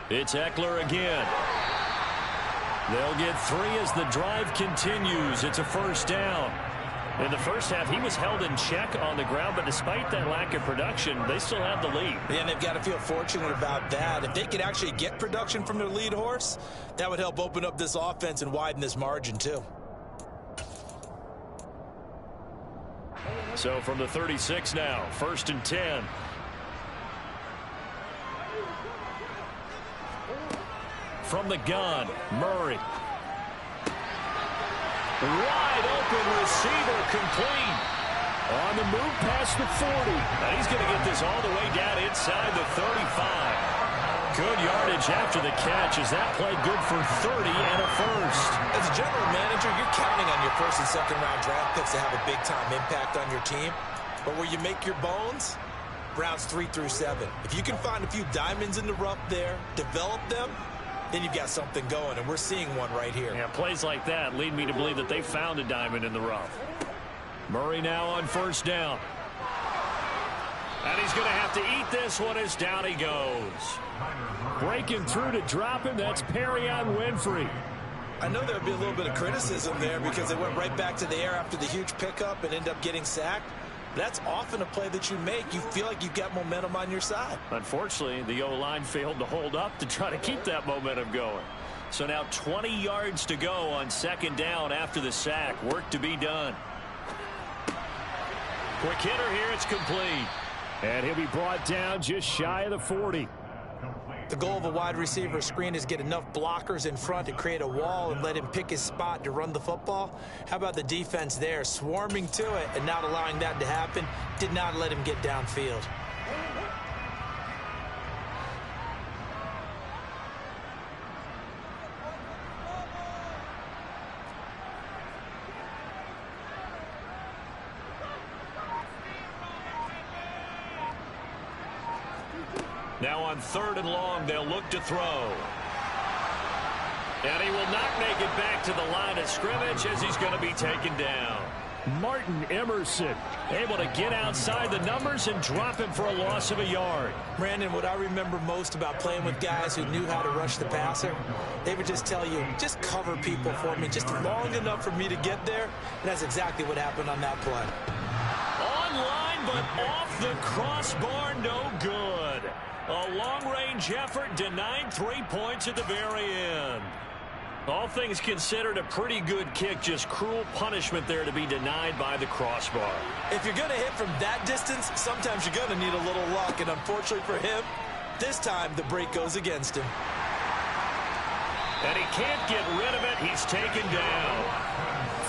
It's Eckler again. They'll get 3 as the drive continues. It's a first down. In the first half, he was held in check on the ground, but despite that lack of production, they still have the lead. Yeah, and they've got to feel fortunate about that. If they could actually get production from their lead horse, that would help open up this offense and widen this margin too. So from the 36 now, 1st and 10. From the gun, Murray. Wide open receiver, complete. On the move past the 40. And he's going to get this all the way down inside the 35. Good yardage after the catch as that play good for 30 and a first. As a general manager, you're counting on your first and second round draft picks to have a big-time impact on your team. But where you make your bones, rounds 3 through 7. If you can find a few diamonds in the rough there, develop them, then you've got something going, and we're seeing one right here. Yeah, plays like that lead me to believe that they found a diamond in the rough. Murray now on first down. And he's going to have to eat this one as down he goes. Breaking through to drop him, that's Perrion Winfrey. I know there'll be a little bit of criticism there because they went right back to the air after the huge pickup and ended up getting sacked. That's often a play that you make. You feel like you've got momentum on your side. Unfortunately, the O-line failed to hold up to try to keep that momentum going. So now 20 yards to go on second down after the sack. Work to be done. Quick hitter here. It's complete. And he'll be brought down just shy of the 40. The goal of a wide receiver screen is get enough blockers in front to create a wall and let him pick his spot to run the football. How about the defense there, swarming to it and not allowing that to happen? Did not let him get downfield. Now on 3rd and long, they'll look to throw. And he will not make it back to the line of scrimmage as he's going to be taken down. Martin Emerson able to get outside the numbers and drop him for a loss of a yard. Brandon, what I remember most about playing with guys who knew how to rush the passer, they would just tell you, just cover people for me, just long enough for me to get there. And that's exactly what happened on that play. Online, but off the crossbar, no good. A long-range effort denied 3 points at the very end. All things considered, a pretty good kick, just cruel punishment there to be denied by the crossbar. If you're going to hit from that distance, sometimes you're going to need a little luck, and unfortunately for him, this time the break goes against him. And he can't get rid of it. He's taken down.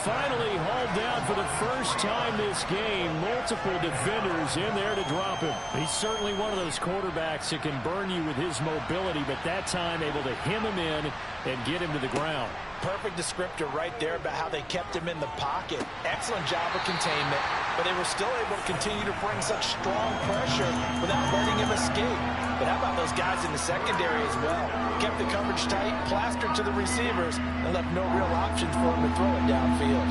Finally hauled down for the first time this game. Multiple defenders in there to drop him. He's certainly one of those quarterbacks that can burn you with his mobility, but that time able to hem him in and get him to the ground. Perfect descriptor right there about how they kept him in the pocket. Excellent job of containment, but they were still able to continue to bring such strong pressure without letting him escape. But how about those guys in the secondary as well? Kept the coverage tight, plastered to the receivers, and left no real options for him to throw it downfield.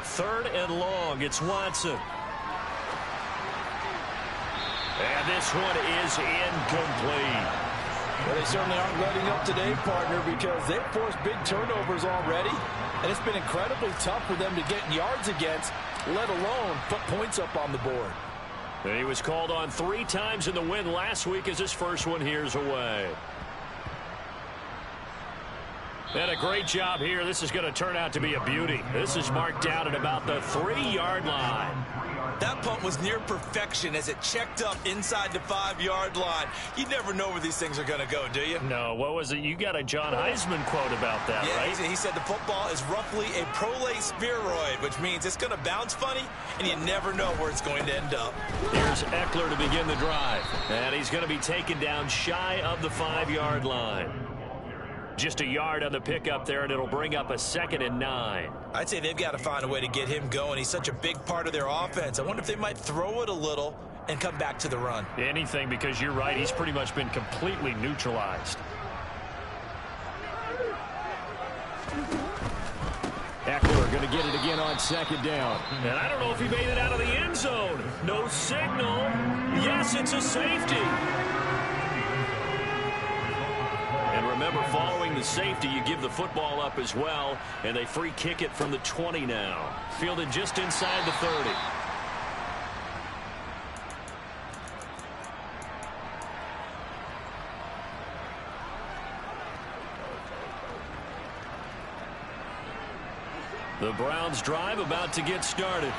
Third and long, it's Watson. And this one is incomplete. Well, they certainly aren't letting up today, partner, because they've forced big turnovers already, and it's been incredibly tough for them to get yards against, let alone put points up on the board. And he was called on 3 times in the win last week as his first one here's away. And a great job here. This is going to turn out to be a beauty. This is marked down at about the 3-yard line. That punt was near perfection as it checked up inside the 5-yard line. You never know where these things are going to go, do you? No, what was it? You got a John Heisman quote about that, yeah, right? He said the football is roughly a prolate spheroid, which means it's going to bounce funny, and you never know where it's going to end up. Here's Eckler to begin the drive. And he's going to be taken down shy of the 5-yard line. Just a yard on the pickup there, and it'll bring up a 2nd and 9. I'd say they've got to find a way to get him going. He's such a big part of their offense. I wonder if they might throw it a little and come back to the run. Anything, because you're right. He's pretty much been completely neutralized. Eckler going to get it again on second down. And I don't know if he made it out of the end zone. No signal. Yes, it's a safety. And remember, following the safety, you give the football up as well, and they free kick it from the 20 now. Fielded just inside the 30. The Browns drive about to get started.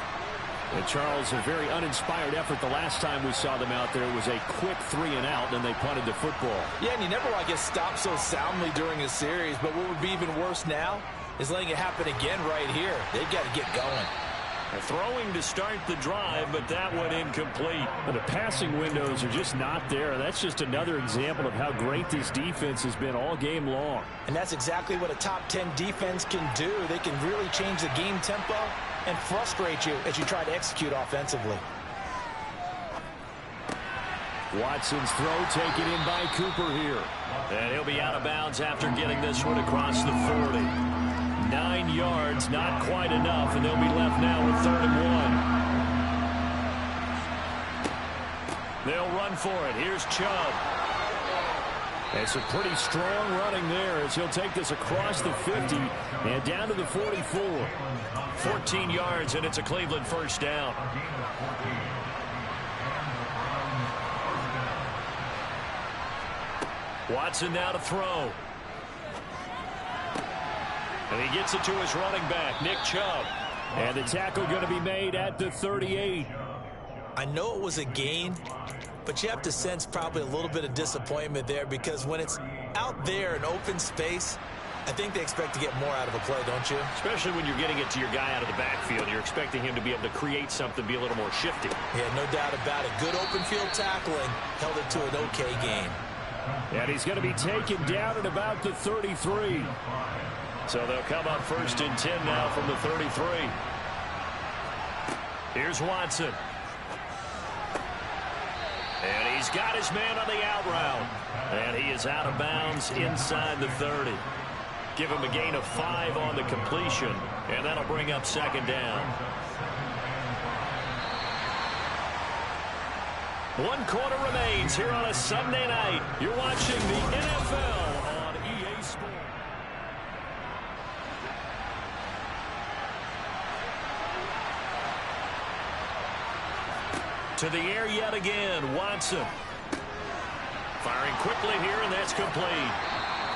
And Charles, a very uninspired effort the last time we saw them out there. It was a quick 3-and-out, and they punted the football. Yeah, and you never want to get stopped so soundly during a series, but what would be even worse now is letting it happen again right here. They've got to get going. Throwing to start the drive, but that one incomplete. The passing windows are just not there. That's just another example of how great this defense has been all game long. And that's exactly what a top 10 defense can do. They can really change the game tempo and frustrate you as you try to execute offensively. Watson's throw taken in by Cooper here. And he'll be out of bounds after getting this one across the 40. 9 yards, not quite enough, and they'll be left now with 3rd and 1. They'll run for it. Here's Chubb. And some pretty strong running there as he'll take this across the 50 and down to the 44. 14 yards, and it's a Cleveland first down. Watson now to throw. And he gets it to his running back, Nick Chubb. And the tackle going to be made at the 38. I know it was a gain, but you have to sense probably a little bit of disappointment there because when it's out there in open space, I think they expect to get more out of a play, don't you? Especially when you're getting it to your guy out of the backfield. You're expecting him to be able to create something, be a little more shifty. Yeah, no doubt about it. Good open field tackling held it to an okay gain. And he's going to be taken down at about the 33. So they'll come up 1st and 10 now from the 33. Here's Watson. And he's got his man on the out route. And he is out of bounds inside the 30. Give him a gain of 5 on the completion. And that'll bring up 2nd down. 1 quarter remains here on a Sunday night. You're watching the NFL on EA Sports. To the air yet again, Watson. Firing quickly here, and that's complete.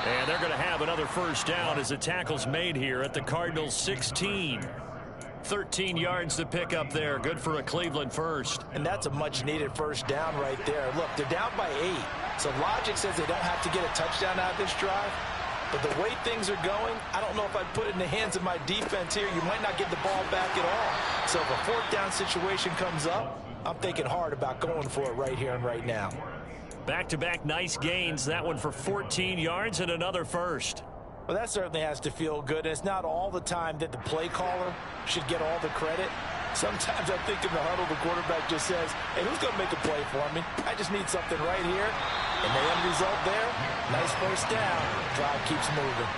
And they're going to have another first down as the tackle's made here at the Cardinals' 16. 13 yards to pick up there. Good for a Cleveland first. And that's a much-needed first down right there. Look, they're down by 8. So logic says they don't have to get a touchdown out of this drive. But the way things are going, I don't know if I'd put it in the hands of my defense here. You might not get the ball back at all. So if a 4th down situation comes up, I'm thinking hard about going for it right here and right now. Back-to-back nice gains. That one for 14 yards and another first. Well, that certainly has to feel good. And it's not all the time that the play caller should get all the credit. Sometimes I think in the huddle, the quarterback just says, hey, who's going to make a play for me? I just need something right here. And the end result there, nice first down. Drive keeps moving.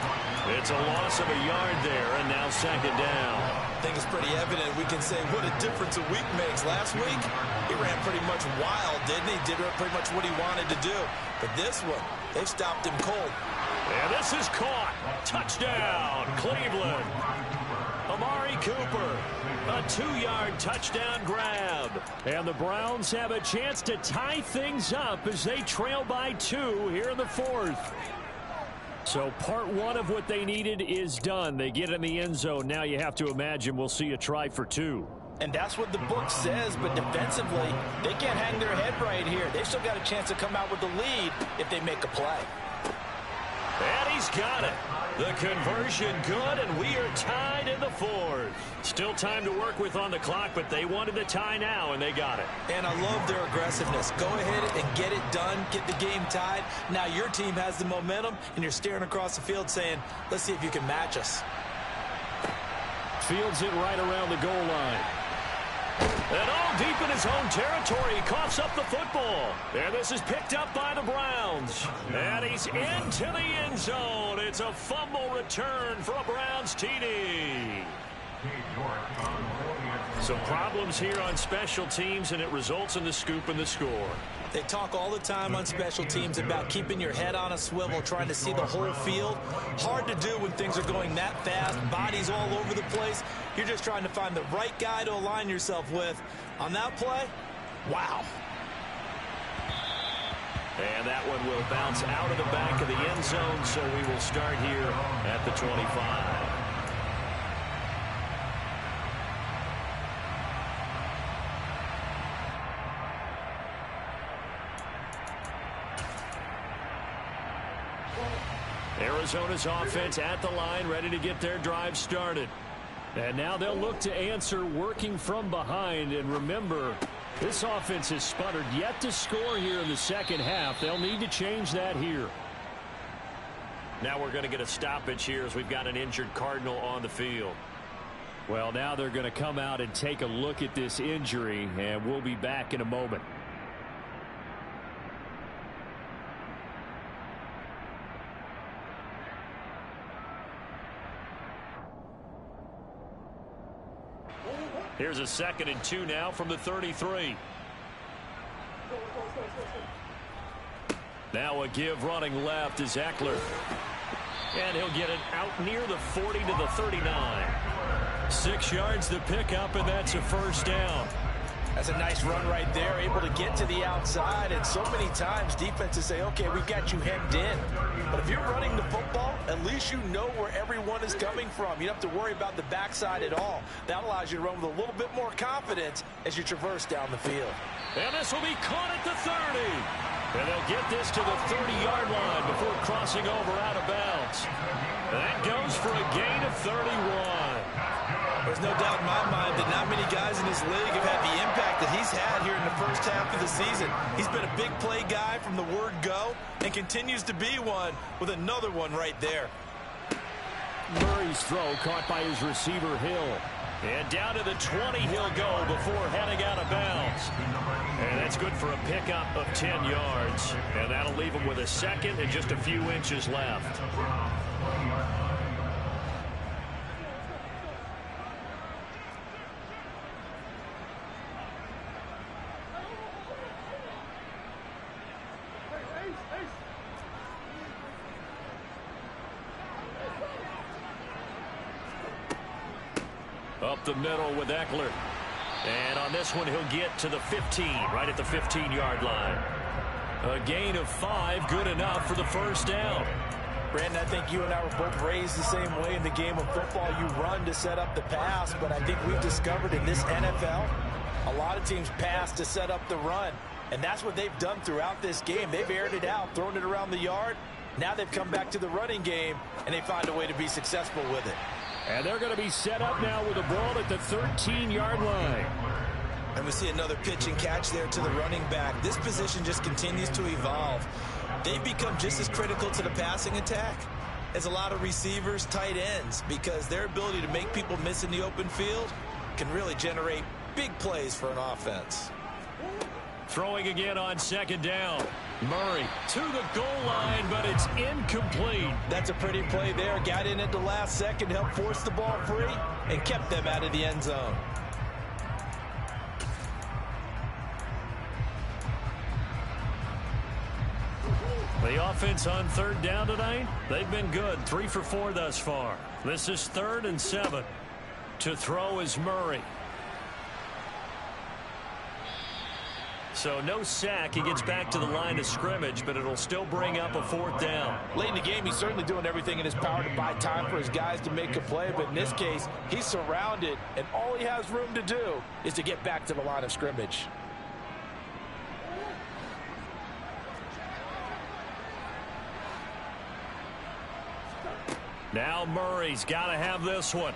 It's a loss of a yard there, and now 2nd down. I think it's pretty evident. We can say what a difference a week makes. Last week, he ran pretty much wild, didn't he? Did pretty much what he wanted to do. But this one, they've stopped him cold. And this is caught. Touchdown, Cleveland. Amari Cooper, a 2-yard touchdown grab. And the Browns have a chance to tie things up as they trail by 2 here in the 4th. So part 1 of what they needed is done. They get in the end zone. Now you have to imagine we'll see a try for 2. And that's what the book says, but defensively, they can't hang their head right here. They've still got a chance to come out with the lead if they make a play. And he's got it. The conversion good, and we are tied in the 4th. Still time to work with on the clock, but they wanted the tie now, and they got it. And I love their aggressiveness. Go ahead and get it done, get the game tied. Now your team has the momentum, and you're staring across the field saying, let's see if you can match us. Fields it right around the goal line. And all deep in his own territory. territory. He coughs up the football. And this is picked up by the Browns. And he's into the end zone. It's a fumble return for a Browns TD. Some problems here on special teams, and it results in the scoop and the score. They talk all the time on special teams about keeping your head on a swivel, trying to see the whole field. Hard to do when things are going that fast, bodies all over the place. You're just trying to find the right guy to align yourself with. On that play, wow. And that one will bounce out of the back of the end zone, so we will start here at the 25. Arizona's offense at the line, ready to get their drive started. And now they'll look to answer working from behind. And remember, this offense has sputtered yet to score here in the second half. They'll need to change that here. Now we're going to get a stoppage here as we've got an injured Cardinal on the field. Well, now they're going to come out and take a look at this injury, and we'll be back in a moment. Here's a 2nd and 2 now from the 33. Now a give running left is Eckler. And he'll get it out near the 40 to the 39. 6 yards the pickup, and that's a first down. That's a nice run right there, able to get to the outside. And so many times defenses say, okay, we've got you hemmed in. But if you're running the football, at least you know where everyone is coming from. You don't have to worry about the backside at all. That allows you to run with a little bit more confidence as you traverse down the field. And this will be caught at the 30. And they'll get this to the 30-yard line before crossing over out of bounds. That goes for a gain of 31. There's no doubt in my mind that not many guys in this league have had the impact that he's had here in the first half of the season. He's been a big play guy from the word go and continues to be one with another one right there. Murray's throw caught by his receiver, Hill. And down to the 20 he'll go before heading out of bounds. And that's good for a pickup of 10 yards. And that'll leave him with a 2nd and just a few inches left. Up the middle with Eckler. And on this one, he'll get to the 15, right at the 15-yard line. A gain of 5, good enough for the first down. Brandon, I think you and I were both raised the same way in the game of football. You run to set up the pass, but I think we've discovered in this NFL, a lot of teams pass to set up the run. And that's what they've done throughout this game. They've aired it out, thrown it around the yard. Now they've come back to the running game, and they find a way to be successful with it. And they're going to be set up now with a ball at the 13-yard line. And we see another pitch and catch there to the running back. This position just continues to evolve. They've become just as critical to the passing attack as a lot of receivers, tight ends, because their ability to make people miss in the open field can really generate big plays for an offense. Throwing again on 2nd down. Murray to the goal line, but it's incomplete. That's a pretty play there. Got in at the last second, helped force the ball free, and kept them out of the end zone. The offense on 3rd down tonight, they've been good. 3 for 4 thus far. This is 3rd and 7. To throw is Murray. So no sack. He gets back to the line of scrimmage, but it'll still bring up a 4th down. Late in the game, he's certainly doing everything in his power to buy time for his guys to make a play. But in this case, he's surrounded, and all he has room to do is to get back to the line of scrimmage. Now Murray's got to have this one.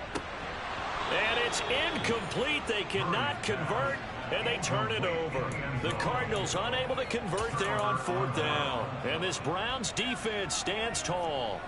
And it's incomplete. They cannot convert, and they turn it over. The Cardinals unable to convert there on 4th down. And this Browns defense stands tall.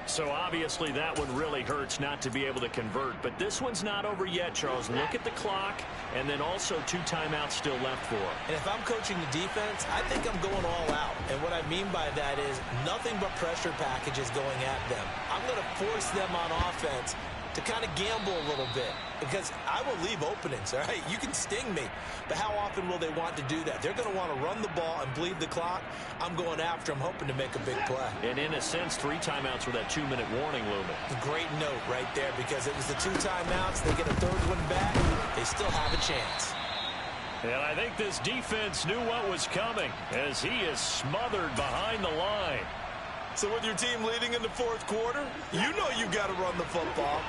So obviously that one really hurts not to be able to convert. But this one's not over yet, Charles. Look at the clock, and then also 2 timeouts still left for him. And if I'm coaching the defense, I think I'm going all out. And what I mean by that is nothing but pressure packages going at them. I'm going to force them on offense to kind of gamble a little bit, because I will leave openings, all right? You can sting me, but how often will they want to do that? They're going to want to run the ball and bleed the clock. I'm going after them, hoping to make a big play. And in a sense, 3 timeouts with that 2-minute warning looming. Great note right there, because it was the 2 timeouts. They get a 3rd one back. They still have a chance. And I think this defense knew what was coming, as he is smothered behind the line. So with your team leading in the 4th quarter, you know you've got to run the football.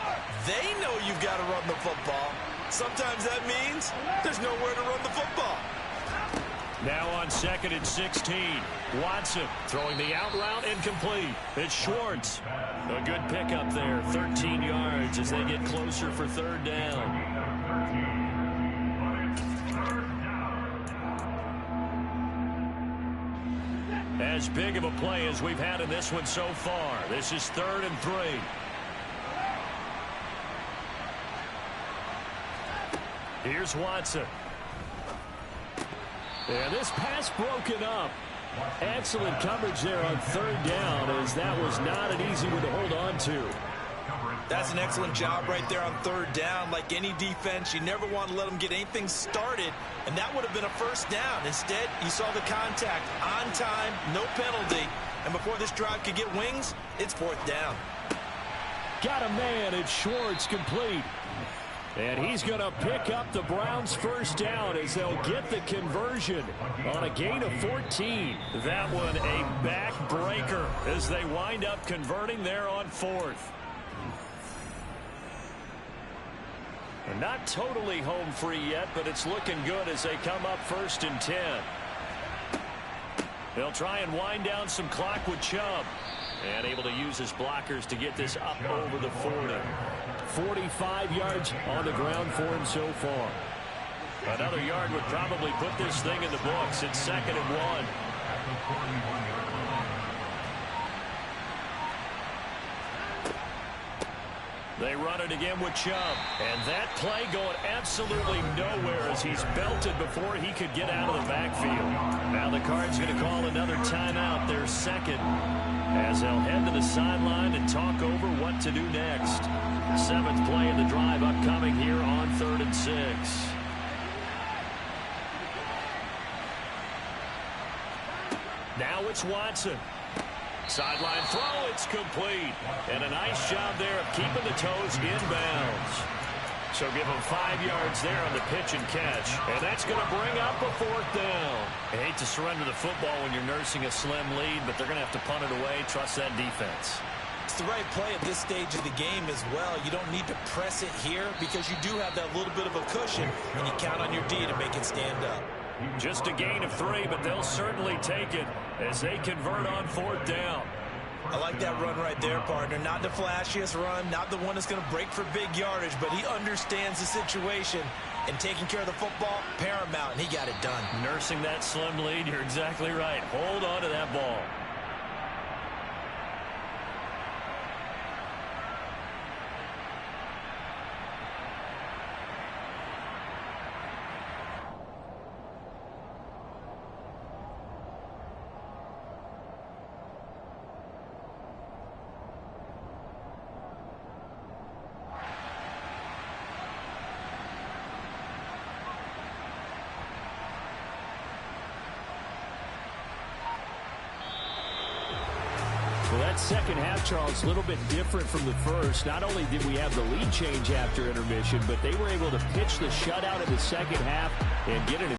They know you've got to run the football. Sometimes that means there's nowhere to run the football. Now on 2nd and 16, Watson throwing the out route incomplete. It's Schwartz. A good pickup there, 13 yards as they get closer for 3rd down. As big of a play as we've had in this one so far. This is 3rd and 3. Here's Watson. And this pass broken up. Excellent coverage there on 3rd down, as that was not an easy one to hold on to. That's an excellent job right there on 3rd down. Like any defense, you never want to let them get anything started, and that would have been a 1st down. Instead, you saw the contact on time, no penalty, and before this drive could get wings, it's 4th down. Got a man, it's Schwartz, complete. And he's going to pick up the Browns' 1st down as they'll get the conversion on a gain of 14. That one a backbreaker as they wind up converting there on 4th. And not totally home free yet, but it's looking good as they come up 1st and 10. They'll try and wind down some clock with Chubb. And able to use his blockers to get this up over the 40. 45 yards on the ground for him so far. Another yard would probably put this thing in the books. It's 2nd and 1. They run it again with Chubb. And that play going absolutely nowhere as he's belted before he could get out of the backfield. Now the Cards going to call another timeout, their 2nd, as they'll head to the sideline and talk over what to do next. 7th play of the drive upcoming here on 3rd and 6. Now it's Watson. Sideline throw, it's complete. And a nice job there of keeping the toes inbounds. So give him 5 yards there on the pitch and catch. And that's going to bring up a 4th down. I hate to surrender the football when you're nursing a slim lead, but they're going to have to punt it away. Trust that defense. It's the right play at this stage of the game as well. You don't need to press it here because you do have that little bit of a cushion, and you count on your D to make it stand up. Just a gain of 3, but they'll certainly take it as they convert on 4th down. I like that run right there, partner. Not the flashiest run, not the one that's going to break for big yardage, but he understands the situation, and taking care of the football, paramount, and he got it done. Nursing that slim lead, you're exactly right. Hold on to that ball. Well, that second half, Charles, a little bit different from the first. Not only did we have the lead change after intermission, but they were able to pitch the shutout in the second half and get an